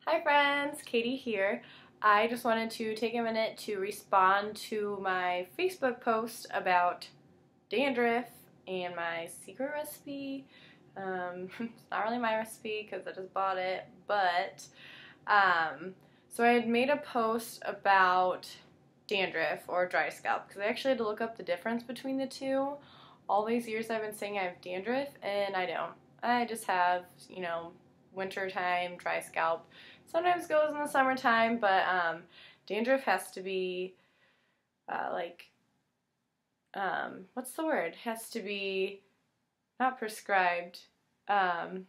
Hi friends, Katie here. I just wanted to take a minute to respond to my Facebook post about dandruff and my secret recipe. It's not really my recipe because I just bought it, but so I had made a post about dandruff or dry scalp because I actually had to look up the difference between the two. All these years I've been saying I have dandruff and I don't. I just have, wintertime dry scalp. Sometimes goes in the summertime, but dandruff has to be what's the word? Has to be not prescribed. The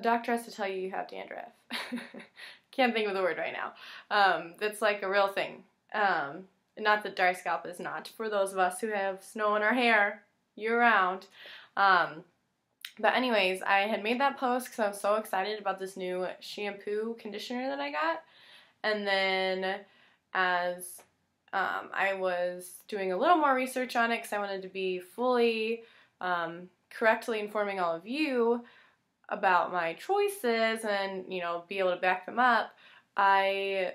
doctor has to tell you have dandruff. Can't think of the word right now. That's like a real thing. Not that dry scalp is not, for those of us who have snow in our hair year-round. But anyways, I had made that post because I was so excited about this new shampoo conditioner that I got. And then as I was doing a little more research on it because I wanted to be fully correctly informing all of you about my choices and, be able to back them up, I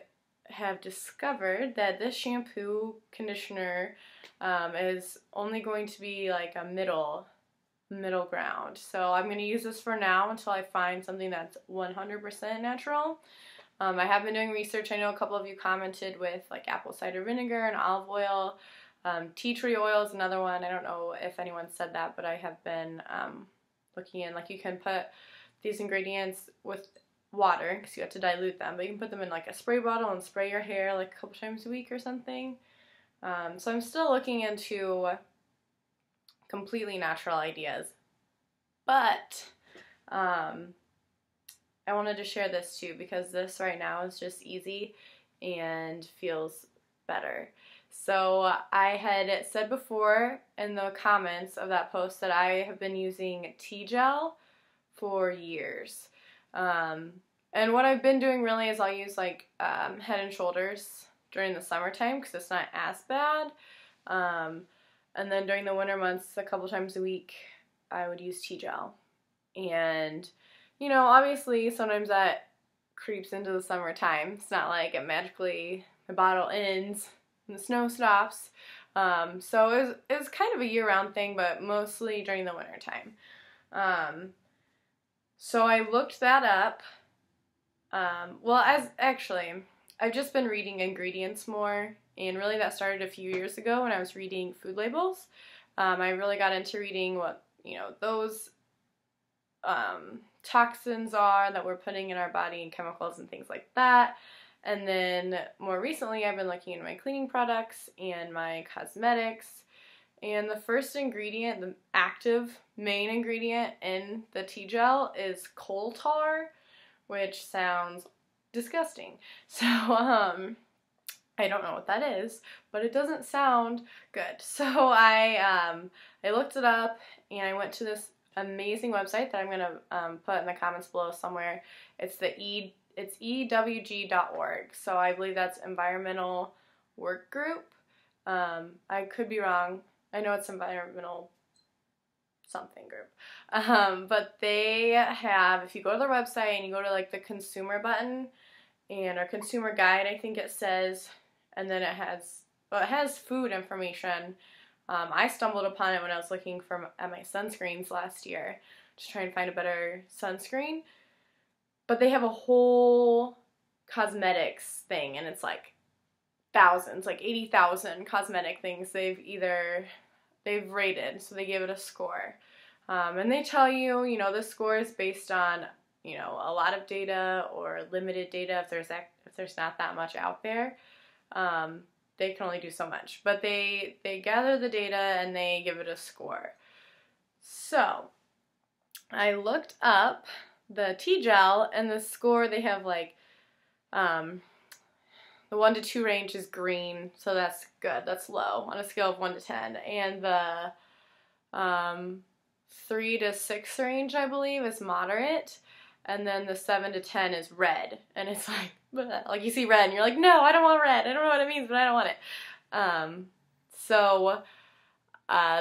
have discovered that this shampoo conditioner is only going to be like a middle ground. So I'm going to use this for now until I find something that's 100% natural. I have been doing research. I know a couple of you commented with like apple cider vinegar and olive oil. Tea tree oil is another one. I don't know if anyone said that, but I have been looking in, like, you can put these ingredients with water because you have to dilute them, but you can put them in like a spray bottle and spray your hair like a couple times a week or something. So I'm still looking into completely natural ideas, but I wanted to share this too because this right now is just easy and feels better. So I had said before in the comments of that post that I have been using tea gel for years. And what I've been doing really is I'll use like Head and Shoulders during the summertime because it's not as bad. And then during the winter months, a couple times a week, I would use tea gel. And, obviously sometimes that creeps into the summertime. It's not like it magically, the bottle ends and the snow stops. So it was kind of a year-round thing, but mostly during the winter time. So I looked that up. I've just been reading ingredients more, and really that started a few years ago when I was reading food labels. I really got into reading what, those toxins are that we're putting in our body and chemicals and things like that. And then more recently I've been looking into my cleaning products and my cosmetics. And the first ingredient, the active main ingredient in the tea gel is coal tar, which sounds disgusting. So, I don't know what that is, but it doesn't sound good. So I looked it up and I went to this amazing website that I'm going to put in the comments below somewhere. It's EWG.org. So I believe that's Environmental Work Group. I could be wrong. I know it's Environmental something group. But they have, if you go to their website and you go to like the consumer button and our consumer guide, I think it says, and then it has food information. I stumbled upon it when I was looking at my sunscreens last year to try and find a better sunscreen. But they have a whole cosmetics thing, and it's like thousands, like 80,000 cosmetic things they've rated, so they give it a score. And they tell you, the score is based on, a lot of data or limited data if there's not that much out there. They can only do so much. But they gather the data and they give it a score. So I looked up the tea gel, and the score they have like the 1 to 2 range is green, so that's good. That's low on a scale of 1 to 10. And the 3 to 6 range, I believe, is moderate. And then the 7 to 10 is red. And it's like, bleh. Like you see red and you're like, no, I don't want red. I don't know what it means, but I don't want it.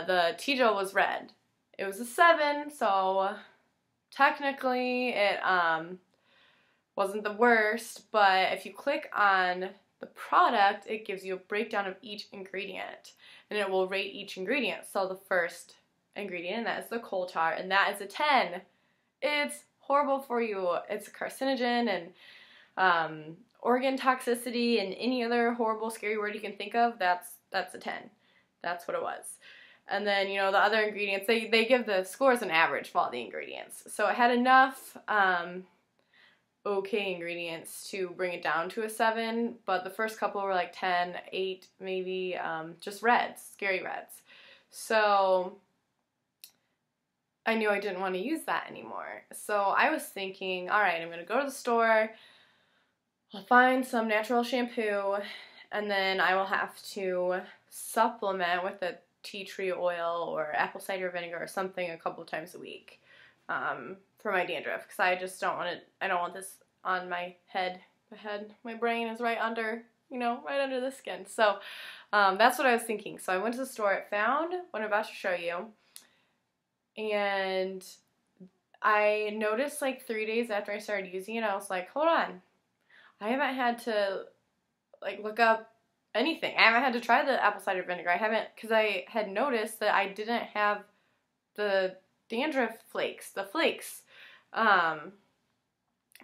The tea gel was red. It was a 7, so technically it wasn't the worst, but if you click on the product, it gives you a breakdown of each ingredient, and it will rate each ingredient. So the first ingredient, and that is the coal tar, and that is a 10. It's horrible for you. It's a carcinogen and organ toxicity and any other horrible, scary word you can think of. That's a 10. That's what it was. And then, you know, the other ingredients, they give the scores an average for all the ingredients. So it had enough okay ingredients to bring it down to a 7, but the first couple were like 10, 8, maybe, just reds, scary reds. So I knew I didn't want to use that anymore. So I was thinking, all right, I'm going to go to the store, I'll find some natural shampoo, and then I will have to supplement with a tea tree oil or apple cider vinegar or something a couple of times a week. For my dandruff, because I just don't want it. I don't want this on my head. My brain is right under, you know, right under the skin. So that's what I was thinking. So I went to the store. I found what I'm about to show you, and I noticed like 3 days after I started using it, I was like, hold on, I haven't had to like look up anything. I haven't had to try the apple cider vinegar. I haven't, because I had noticed that I didn't have the dandruff flakes, the flakes.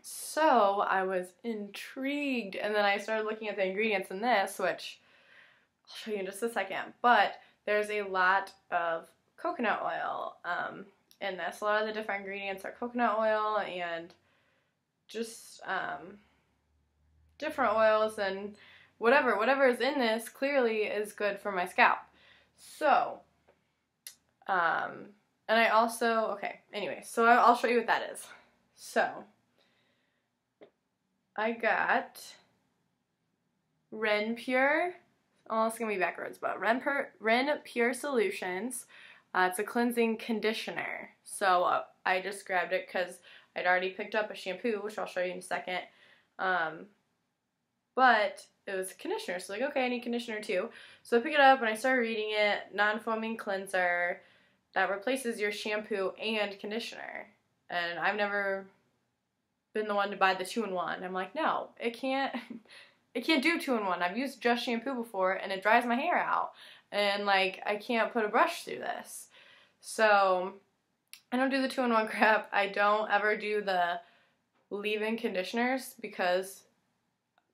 So I was intrigued, and then I started looking at the ingredients in this, which I'll show you in just a second, but there's a lot of coconut oil in this. A lot of the different ingredients are coconut oil and just different oils, and whatever is in this clearly is good for my scalp. So, and I also, okay, anyway, so I'll show you what that is. So, I got Ren Pure, oh, it's going to be backwards, but Ren Pure Solutions. It's a cleansing conditioner. So, I just grabbed it because I'd already picked up a shampoo, which I'll show you in a second. But it was conditioner, so like, okay, I need conditioner too. So I pick it up and I started reading it, non-foaming cleanser that replaces your shampoo and conditioner. And I've never been the one to buy the 2-in-1. I'm like, no, it can't do 2-in-1. I've used just shampoo before and it dries my hair out. And like, I can't put a brush through this. So I don't do the 2-in-1 crap. I don't ever do the leave-in conditioners because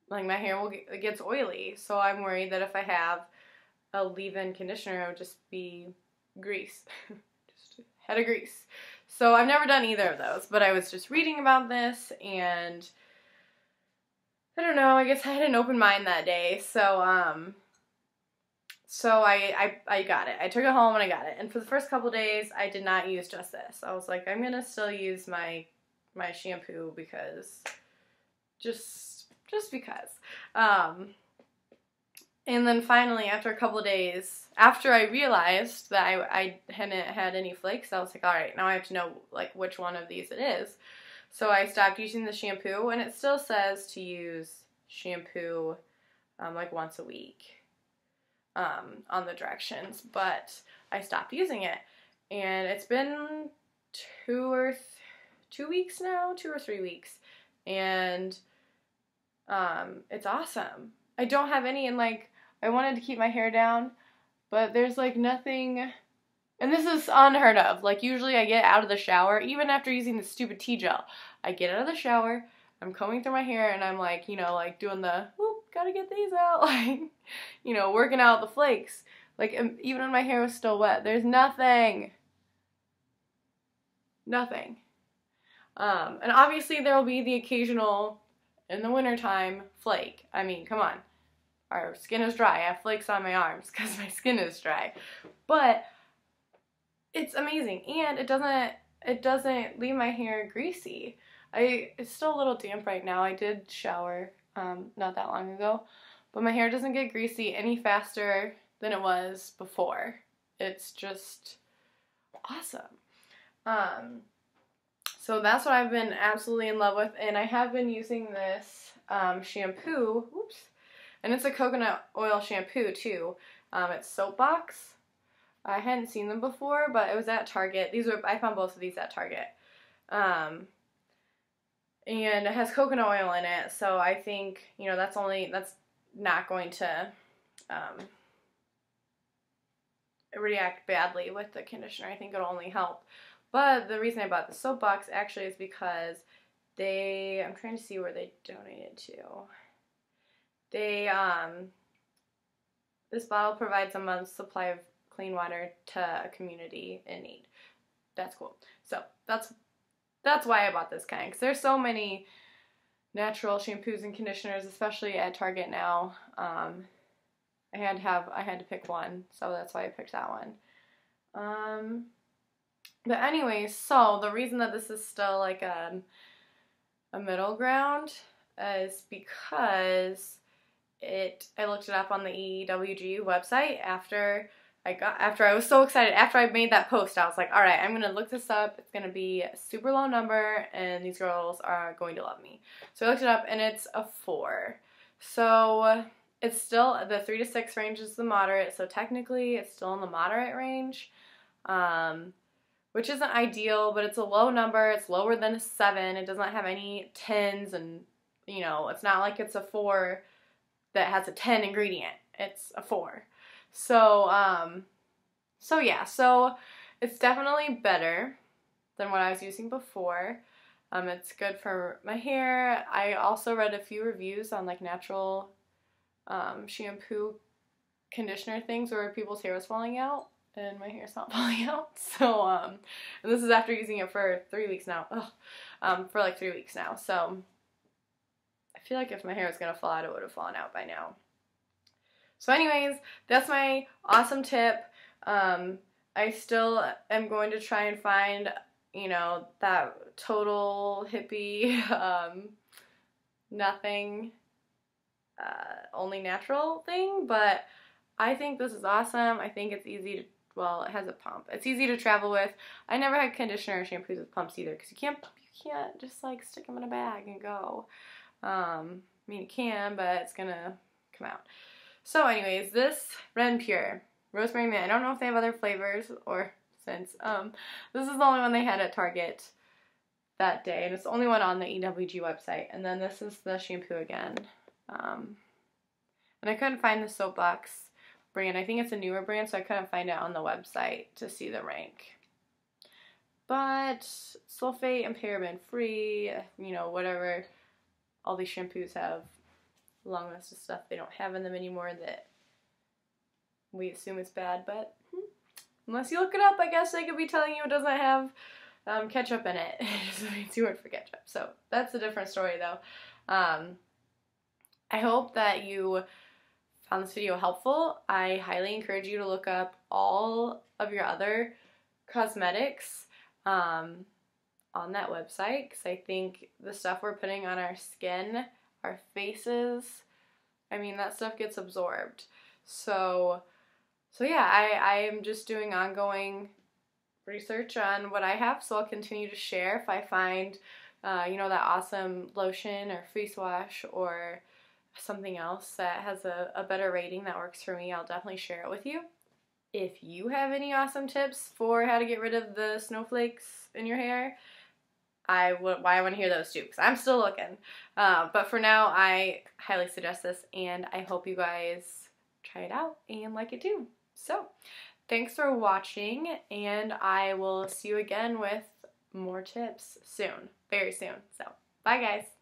like my hair it gets oily, so I'm worried that if I have a leave-in conditioner, it would just be grease, just a head of grease. So I've never done either of those, but I was just reading about this, and I don't know, I guess I had an open mind that day, so I got it. I took it home and I got it, and for the first couple days, I did not use just this. I was like, I'm gonna still use my shampoo because just because. And then finally, after a couple of days, after I realized that I hadn't had any flakes, I was like, all right, now I have to know like which one of these it is. So I stopped using the shampoo, and it still says to use shampoo like once a week on the directions, but I stopped using it, and it's been 2 weeks now, 2 or 3 weeks, and it's awesome. I don't have any, and like, I wanted to keep my hair down, but there's like nothing, and this is unheard of. Like, usually I get out of the shower, even after using the stupid tea gel, I get out of the shower, I'm combing through my hair, and I'm like, you know, like doing the, whoop, gotta get these out, like, you know, working out the flakes. Like, even when my hair was still wet, there's nothing. Nothing. And obviously there will be the occasional, in the wintertime, flake. I mean, come on. Our skin is dry. I have flakes on my arms because my skin is dry. But it's amazing. And it doesn't leave my hair greasy. It's still a little damp right now. I did shower not that long ago. But my hair doesn't get greasy any faster than it was before. It's just awesome. So that's what I've been absolutely in love with, and I have been using this shampoo, and it's a coconut oil shampoo too. It's Soapbox. I hadn't seen them before, but it was at Target. I found both of these at Target. And it has coconut oil in it, so I think, you know, that's not going to react badly with the conditioner. I think it'll only help. But the reason I bought the soap box actually is because I'm trying to see where they donated to. This bottle provides a month's supply of clean water to a community in need. That's cool. So that's why I bought this kind, because there's so many natural shampoos and conditioners, especially at Target now. I had to pick one, so that's why I picked that one. But anyways, so the reason that this is still like a middle ground is because I looked it up on the EWG website after I was so excited. After I made that post, I was like, all right, I'm going to look this up. It's going to be a super low number, and these girls are going to love me. So I looked it up, and it's a 4. So it's still, the 3 to 6 range is the moderate, so technically it's still in the moderate range, which isn't ideal, but it's a low number. It's lower than a 7. It doesn't have any 10s, and, you know, it's not like it's a 4 that has a 10 ingredient. It's a 4. So yeah, so it's definitely better than what I was using before. It's good for my hair. I also read a few reviews on like natural shampoo conditioner things where people's hair was falling out, and my hair's not falling out. So and this is after using it for 3 weeks now. For like 3 weeks now. So I feel like if my hair was gonna fall out, it would have fallen out by now. So anyways, that's my awesome tip. I still am going to try and find, you know, that total hippie, nothing, only natural thing, but I think this is awesome. I think it's easy to, well, it has a pump. It's easy to travel with. I never had conditioner or shampoos with pumps either, because you can't just like stick them in a bag and go. I mean, you can, but it's gonna come out. So anyways, this Ren Pure Rosemary Mint, I don't know if they have other flavors or scents. This is the only one they had at Target that day, and it's the only one on the EWG website. And then this is the shampoo again. And I couldn't find the soapbox brand. I think it's a newer brand, so I couldn't find it on the website to see the rank. But sulfate and paraben free, you know, whatever all these shampoos have, a long list of stuff they don't have in them anymore that we assume is bad, but unless you look it up, I guess they could be telling you it doesn't have ketchup in it. It's a fancy word for ketchup. So that's a different story though. I hope that you found this video helpful. I highly encourage you to look up all of your other cosmetics on that website, because I think the stuff we're putting on our skin, our faces, I mean, that stuff gets absorbed. So yeah, I am just doing ongoing research on what I have, so I'll continue to share if I find, you know, that awesome lotion or face wash or something else that has a better rating that works for me. I'll definitely share it with you. If you have any awesome tips for how to get rid of the snowflakes in your hair, I want to hear those too, because I'm still looking. But for now, I highly suggest this, and I hope you guys try it out and like it too. So, thanks for watching, and I will see you again with more tips soon, very soon. So, bye guys.